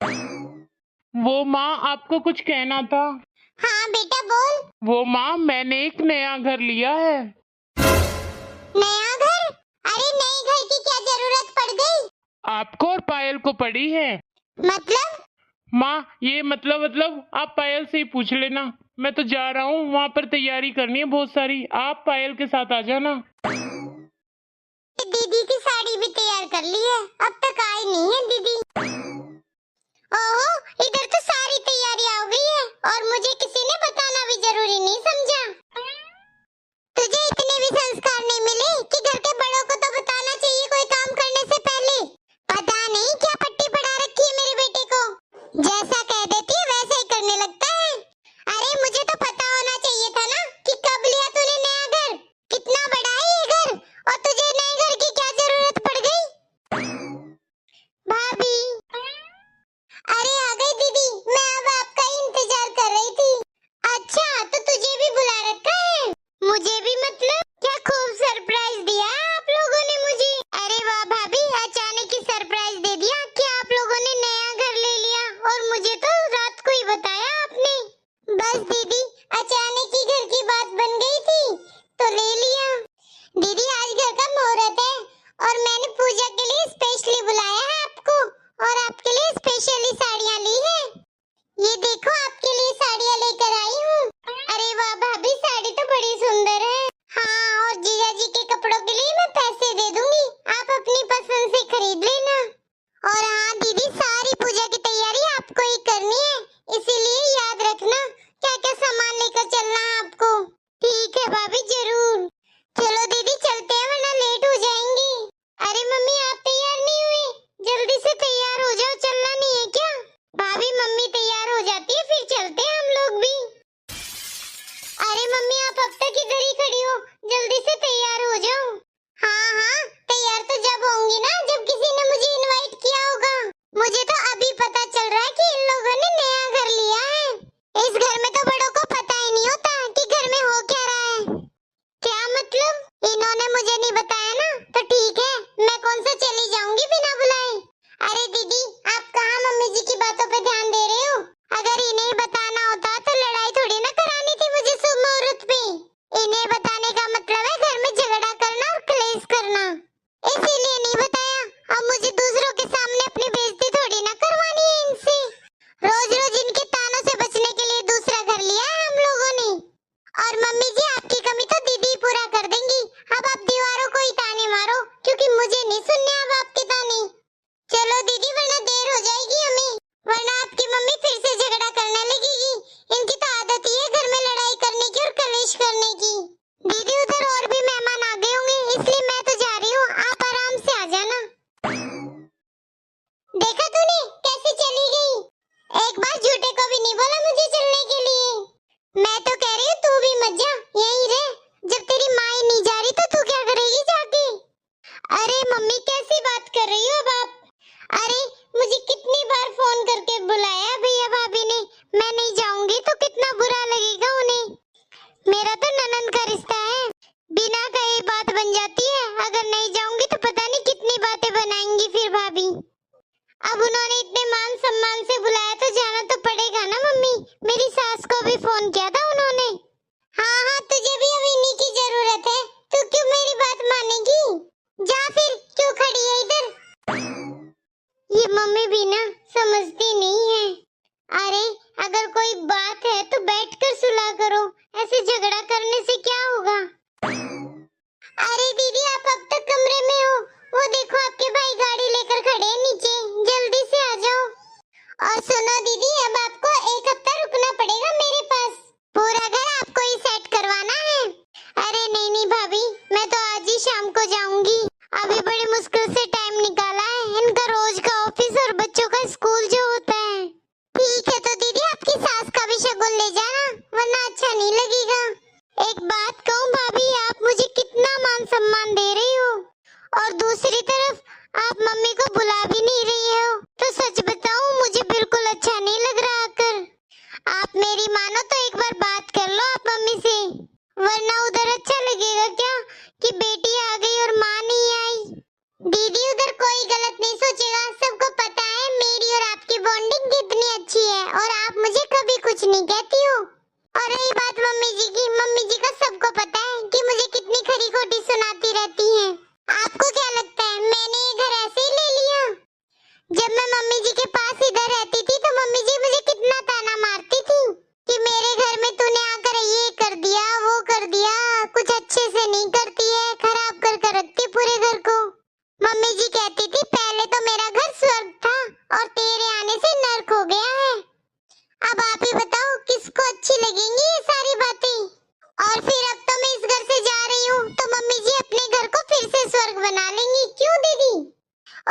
वो माँ आपको कुछ कहना था। हाँ बेटा बोल। वो माँ मैंने एक नया घर लिया है। नया घर? अरे नए घर की क्या जरूरत पड़ गई? आपको और पायल को पड़ी है। मतलब? माँ ये मतलब आप पायल से ही पूछ लेना। मैं तो जा रहा हूँ, वहाँ पर तैयारी करनी है बहुत सारी। आप पायल के साथ आ जाना। दीदी की साड़ी भी तैयार कर ली है, अब तक आई नहीं है दीदी। ओहो, इधर तो सारी तैयारी हो गई है और मुझे किसी ने बताना भी जरूरी नहीं समझा। तुझे इतने भी संस्कार नहीं मिले कि घर के बड़ों को तो बताना चाहिए कोई काम करने से पहले। पता नहीं क्या पट्टी पढ़ा रखी है मेरे बेटे को, जैसा कह देती है वैसा ही करने लगता है। अरे मुझे तो पता होना चाहिए था ना कि कब लिया तूने नया घर, कितना बड़ा है ये घर, और तुझे नए घर की क्या जरूरत पड़ गई? भाभी। अरे आ गई दीदी, मैं अब आपका ही इंतजार कर रही थी। अच्छा तो तुझे भी बुला रखा है? मुझे भी मतलब? क्या खूब सरप्राइज दिया है आप लोगों ने मुझे। अरे वाह भाभी, अचानक ही सरप्राइज दे दिया कि आप लोगों ने नया घर ले लिया, और मुझे तो रात को ही बताया आपने। बस दीदी, अचानक ही घर की बात बन गई थी तो ले लिया। दीदी आज घर का मुहूर्त है और मैंने पूजा के लिए स्पेशली बुलाया है आपको, और आपके लिए स्पेशली साड़ियाँ ली है। ये देखो आपके लिए साड़ियाँ लेकर आई हूँ। अरे वाह भाभी, साड़ी तो बड़ी सुंदर है। हाँ, और जीजा जी के कपड़ों के लिए मैं पैसे दे दूंगी, आप अपनी पसंद से खरीद लेना। और हाँ दीदी, सारी पूजा की तैयारी आपको ही करनी है, इसीलिए याद रखना क्या क्या सामान लेकर चलना है आपको। ठीक है भाभी, जरूर। चलो दीदी चलते हैं वरना लेट हो जाएंगी। अरे मम्मी आप तैयार नहीं हुई? जल्दी से तैयार हो जाओ, चलना नहीं है क्या? भाभी मम्मी तैयार हो जाती है फिर चलते हैं हम लोग भी। अरे मम्मी आप अब तक इधर ही खड़ी हो, जल्दी से तैयार हो जाओ। हाँ हाँ, तैयार तो जब होंगी ना जब किसी ने मुझे इनवाइट किया होगा। मुझे तो अभी पता चल रहा है कि इन लोगों ने नया घर लिया है। इस घर में तो बड़ों को पता ही नहीं होता कि घर में हो क्या रहा है। क्या मतलब? इन्होंने मुझे नहीं बताया ना, तो ठीक है, मैं कौन सा चली जाऊंगी बिना बुलाए। अरे दीदी आप कहाँ मम्मी जी की बातों पे ध्यान दे रहे हो? अगर इन्हें बताना होता तो लड़ाई थोड़ी ना करानी थी मुझे शुभ मुहूर्त पे। इन्हें बताने का मतलब है घर में झगड़ा करना और क्लेश करना, इसीलिए नहीं बताया। अब मुझे दूसरों के सामने अपनी बेइज्जती थोड़ी ना करवानी है इनसे। रोज रोज इनके तानों से बचने के लिए दूसरा घर लिया है हम लोगों ने। और मम्मी जी आपकी कमी तो दीदी पूरा कर देंगी। अब आप दीवारों को ही ताने मारो, क्योंकि मुझे नहीं सुनने अब आपके ताने। चलो दीदी वरना देर हो जाएगी हमें, वरना आपकी मम्मी फिर से झगड़ा करने लगेगी। इनकी तो आदत ही है घर में लड़ाई करने की और कलेश करने की। दीदी उधर और भी मेहमान आ गए होंगे, इसलिए मैं तो जा रही हूँ, आप आराम से आ जाना। देखा तूने कैसे चली गई? एक बार झूठे को भी नहीं बोला मुझे चलने के लिए। मैं तो कह रही हूँ तू भी मत जा, यहीं रह। जब तेरी माँ ही नहीं जा रही तो तू क्या करेगी जाके? अरे मम्मी कैसी बात कर रही हो अब आप? अरे मुझे कितनी बार फोन करके बुलाया भैया भाभी ने, मैं नहीं जाऊंगी तो कितना बुरा लगेगा उन्हें। मेरा तो ननद का रिश्ता है, बिना कहे बात बन जाती है। अगर नहीं जाऊंगी तो पता नहीं कितनी बातें बनाएंगी फिर भाभी। अब उन्होंने इतने मान सम्मान से बुलाया तो जाना तो पड़ेगा ना मम्मी। मेरी सास को भी फोन किया था उन्होंने। हाँ हाँ, तुझे भी अब इन्हीं की जरूरत है, तू क्यों मेरी बात मानेगी? जा फिर, क्यों खड़ी है इधर? ये मम्मी भी ना समझती नहीं है। अरे अगर कोई बात है तो बैठकर सुलह करो, ऐसे झगड़ा करने से क्या होगा? अरे दीदी आप अब तक कमरे में हो, वो देखो आपके भाई गाड़ी लेकर खड़े हैं नीचे, जल्दी से आ जाओ। और सुनो दीदी, अब आपको एक हफ्ता रुकना पड़ेगा मेरे पास, पूरा घर आपको ही सेट करवाना है। अरे नहीं नहीं भाभी, मैं तो आज ही शाम को जाऊंगी। अभी बड़ी मुश्किल से टाइम निकाला है, इनका रोज का ऑफिस और बच्चों का स्कूल जो होता है। ठीक है तो दीदी आपकी सास का भी शगुन ले जाना, वरना अच्छा नहीं लगेगा। एक बात कहूँ भाभी, आप मुझे कितना मान सम्मान दे रही हो, और दूसरी तरफ आप मम्मी को बुला भी नहीं रही हो। कुछ नहीं कहती हो। और रही बात मम्मी जी की, मम्मी जी का सबको पता है कि मुझे कितनी खरी खोटी सुनाती रहती हैं। आपको क्या लगता है मैंने ये घर ऐसे ही ले लिया? जब मैं मम्मी जी के पास इधर रहती थी तो मम्मी जी मुझे कितना ताना मारती थी कि मेरे घर में तूने आकर ये कर दिया, वो कर दिया, कुछ अच्छे से नहीं करती है, खराब कर रखती पूरे घर को। मम्मी जी कहती थी पहले तो मेरा घर स्वर्ग था और तेरे आने से नर्क हो गया है। अब आप ही बताओ किसको अच्छी लगेंगी ये सारी बातें? और फिर अब तो मैं इस घर से जा रही हूँ तो मम्मी जी अपने घर को फिर से स्वर्ग बना लेंगी, क्यों दीदी?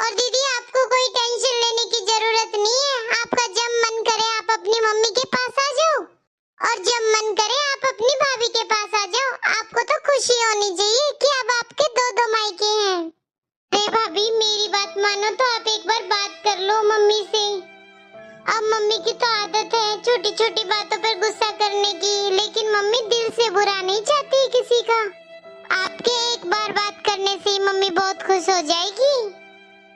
और दीदी आपको कोई टेंशन लेने की जरूरत नहीं है। आपका जब मन करे आप अपनी मम्मी के पास आ जाओ और जब मन करे आप अपनी भाभी के पास आ जाओ। आपको तो खुशी होनी चाहिए कि अब आपके दो मायके हैं। अरे भाभी मेरी बात मानो तो आप एक बार बात कर लो मम्मी से। अब मम्मी की तो आदत है छोटी छोटी बातों पर गुस्सा करने की, लेकिन मम्मी दिल से बुरा नहीं चाहती किसी का। आपके एक बार बात करने से मम्मी बहुत खुश हो जाएगी।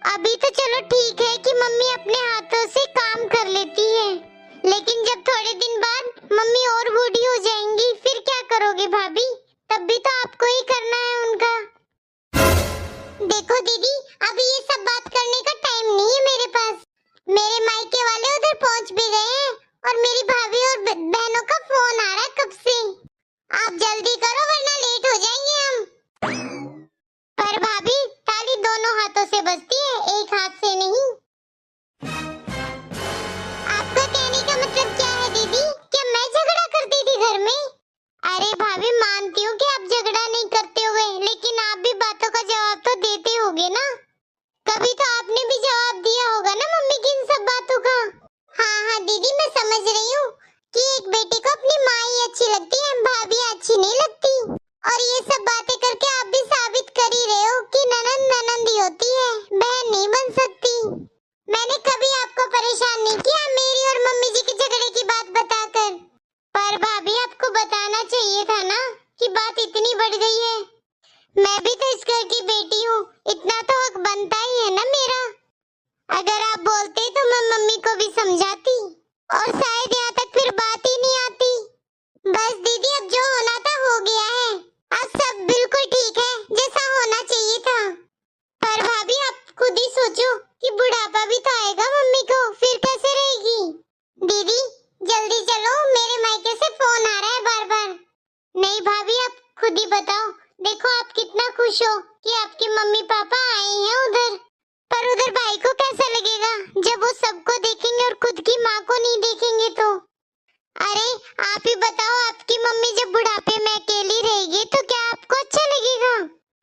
अभी तो चलो ठीक है कि मम्मी अपने हाथों से काम कर लेती है, लेकिन जब थोड़े दिन बाद मम्मी और बूढ़ी हो जाएंगी फिर क्या करोगे भाभी? तब भी तो आपको ही करना है उनका। देखो दीदी अभी ये सब बात करने का टाइम नहीं है मेरे पास। मेरे मायके वाले उधर पहुंच भी गए हैं और मेरी भाभी और बहनों का फोन आ रहा है कब से। आप जल्दी करो वरना लेट हो जाएंगे हम। पर भाभी ताली दोनों हाथों से बजती है, एक हाथ से नहीं। आपका कहने का मतलब क्या है दीदी? क्या मैं झगड़ा करती थी घर में? अरे भाभी मानती हूँ कि आप झगड़ा नहीं करते होगे, लेकिन आप भी बातों का जवाब तो देते होगे ना। कभी तो आपने भी जवाब दिया होगा ना मम्मी की इन सब बातों का। हाँ दीदी मैं समझ रही हूँ कि एक बेटी को अपनी माँ ही अच्छी लगती है, भाभी अच्छी नहीं लगती। और ये सब बातें करके आप भी साबित कर ही रहे हो कि ननंद ननंद ही होती है, बहन नहीं बन सकती। मैंने कभी आपको परेशान नहीं किया मेरी और मम्मी जी के झगड़े की बात बताकर। पर भाभी आपको बताना चाहिए था ना कि बात इतनी बढ़ गई है। मैं भी तो इस घर की बेटी हूँ, इतना तो हक बनता ही है ना मेरा। अगर आप बोलते तो मैं मम्मी को भी समझाती और शायद यहाँ तक फिर बात ही नहीं आती। बस दीदी अब जो होना था हो गया है, अब सब बिल्कुल ठीक है जैसा होना चाहिए था। पर भाभी आप खुद ही सोचो कि बुढ़ापा भी तो आएगा मम्मी को, फिर कैसे रहेगी? दीदी जल्दी चलो मेरे मायके से फोन आ रहा है बार बार। नहीं भाभी आप खुद ही बताओ, देखो आप कितना खुश हो कि आपके मम्मी पापा आए हैं उधर, पर उधर भाई को कैसा लगेगा जब वो सबको देखेंगे और खुद की माँ को नहीं देखेंगे तो? अरे आप ही बताओ, आपकी मम्मी जब बुढ़ापे में अकेली रहेगी तो क्या आपको अच्छा लगेगा?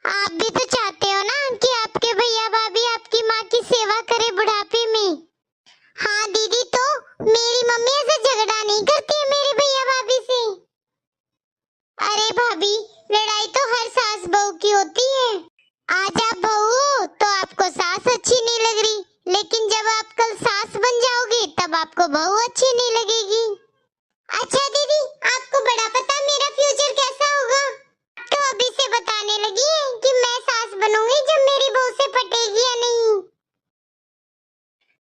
आप भी तो चाहते हो ना कि आपके भैया भाभी आपकी माँ की सेवा करे बुढ़ापे में। हाँ दीदी तो मेरी मम्मी ऐसे झगड़ा नहीं करती है मेरे भैया भाभी से। अरे भाभी लड़ाई तो हर सास बहू की होती है। आज आप बहू हो तो आपको सास अच्छी नहीं लग रही, लेकिन जब आप कल सास बन जाओगे तब आपको बहू अच्छी नहीं लगेगी। अच्छा दीदी आपको बड़ा पता मेरा फ्यूचर कैसा होगा? तो अभी से बताने लगी है कि मैं सास बनूंगी जब मेरी बहू से पटेगी या नहीं।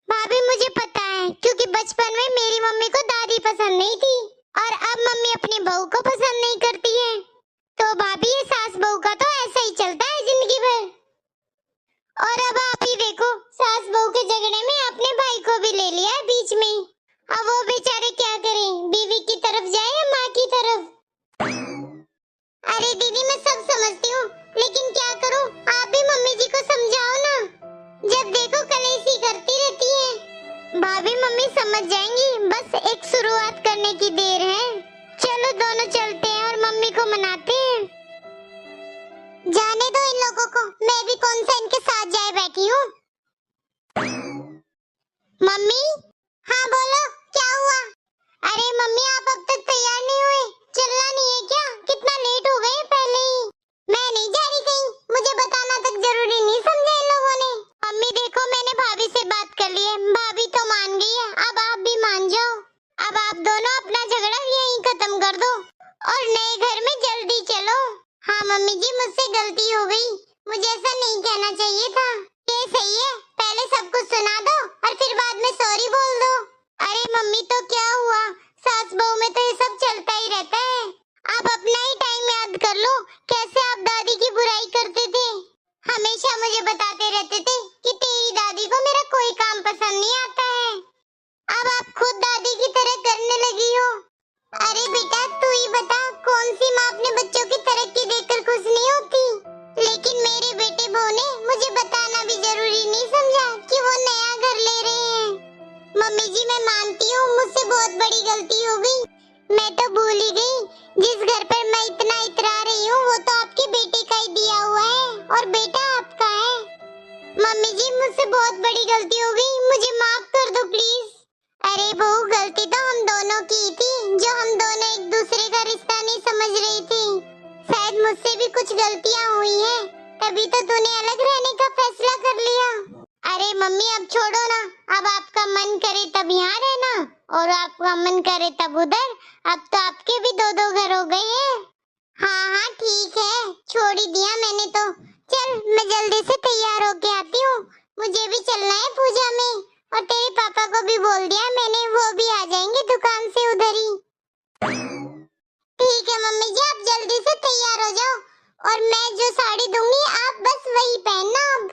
भाभी मुझे पता है क्योंकि बचपन में मेरी मम्मी को दादी पसंद नहीं थी और अब मम्मी अपनी बहू को पसंद नहीं करती है। तो भाभी ये सास बहू का तो ऐसा ही चलता है जिंदगी भर। और अब आप ही देखो सास बहू के झगड़े में अपने भाई को भी ले लिया है बीच में। अब वो बेचारे क्या करें, बीवी की तरफ जाए या माँ की तरफ? अरे दीदी मैं सब समझती हूँ, लेकिन क्या करूँ, आप भी मम्मी जी को समझाओ ना। जब देखो कलेशी करती रहती है। भाभी मम्मी समझ जाएंगी, बस एक शुरुआत करने की देर है। चलो दोनों चलते हैं और मम्मी को मनाते हैं। जाने दो इन लोगों को, मैं भी कौन सा इनके साथ जाए बैठी हूँ। मम्मी हाँ बोलो क्या हुआ? अरे मम्मी आप अब तक तैयार नहीं हुए, चलना नहीं है क्या? कितना लेट हो गए पहले ही। मैं नहीं जा रही कहीं, मुझे बताना तक जरूरी नहीं समझा इन लोगों ने। मम्मी देखो मैंने भाभी से बात कर ली है, भाभी तो मान गई है, अब आप भी मान जाओ। अब आप दोनों अपना झगड़ा यहीं खत्म कर दो और नए घर में जल्दी चलो। हाँ मम्मी जी मुझसे गलती हो गई, मुझे ऐसा नहीं कहना चाहिए था। ये सही है, पहले सब कुछ सुना दो और फिर बाद में सॉरी बोल दो। अरे मम्मी तो क्या हुआ, सास अरे बेटा तू ही बता, कौन सी माँ अपने बच्चों की तरक्की देखकर खुश नहीं होती। लेकिन मेरे बेटे बहू ने मुझे बताना भी जरूरी नहीं समझा कि वो नया घर ले रहे हैं। मम्मी जी मैं मानती हूँ मुझसे बहुत बड़ी गलती हो गई। मैं तो भूल ही गई, जिस घर पर मैं इतना इतरा रही हूँ वो तो आपके बेटे का ही दिया हुआ है और बेटा आपका है। मम्मी जी मुझसे बहुत बड़ी गलती हो गई, मुझे माफ कर दो प्लीज। अरे बहू गलती तो हम दोनों की थी, जो हम दोनों एक दूसरे का रिश्ता नहीं समझ रही थी। शायद मुझसे भी कुछ गलतियाँ हुई हैं, तभी तो तूने अलग रहने का फैसला कर लिया। अरे मम्मी अब छोड़ो ना, अब आपका मन करे तब यहाँ रहना और आपका मन करे तब उधर। अब तो आपके भी दो दो घर हो गए हैं। हाँ हाँ ठीक है, छोड़ ही दिया मैंने तो। चल मैं जल्दी से तैयार होके आती हूँ, मुझे भी चलना है पूजा में। और तेरे पापा को भी बोल दिया मैंने, वो भी आ जाएंगे दुकान से उधर ही। ठीक है मम्मी जी, आप जल्दी से तैयार हो जाओ और मैं जो साड़ी दूंगी आप बस वही पहनना अब।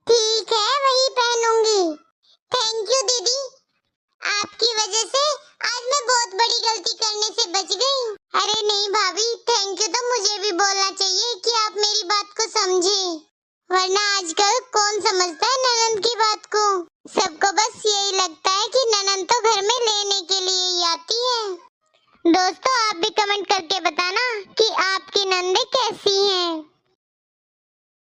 ठीक है वही पहनूंगी। थैंक यू दीदी, आपकी वजह से आज मैं बहुत बड़ी गलती करने से बच गई। अरे नहीं भाभी, थैंक यू तो मुझे भी बोलना चाहिए कि आप मेरी बात को समझे, वरना आजकल कौन समझता है ननंद की बात को। सबको बस यही लगता है कि ननंद तो घर में लेने के लिए ही आती है। दोस्तों आप भी कमेंट करके बताना कि आपकी नंदें कैसी हैं।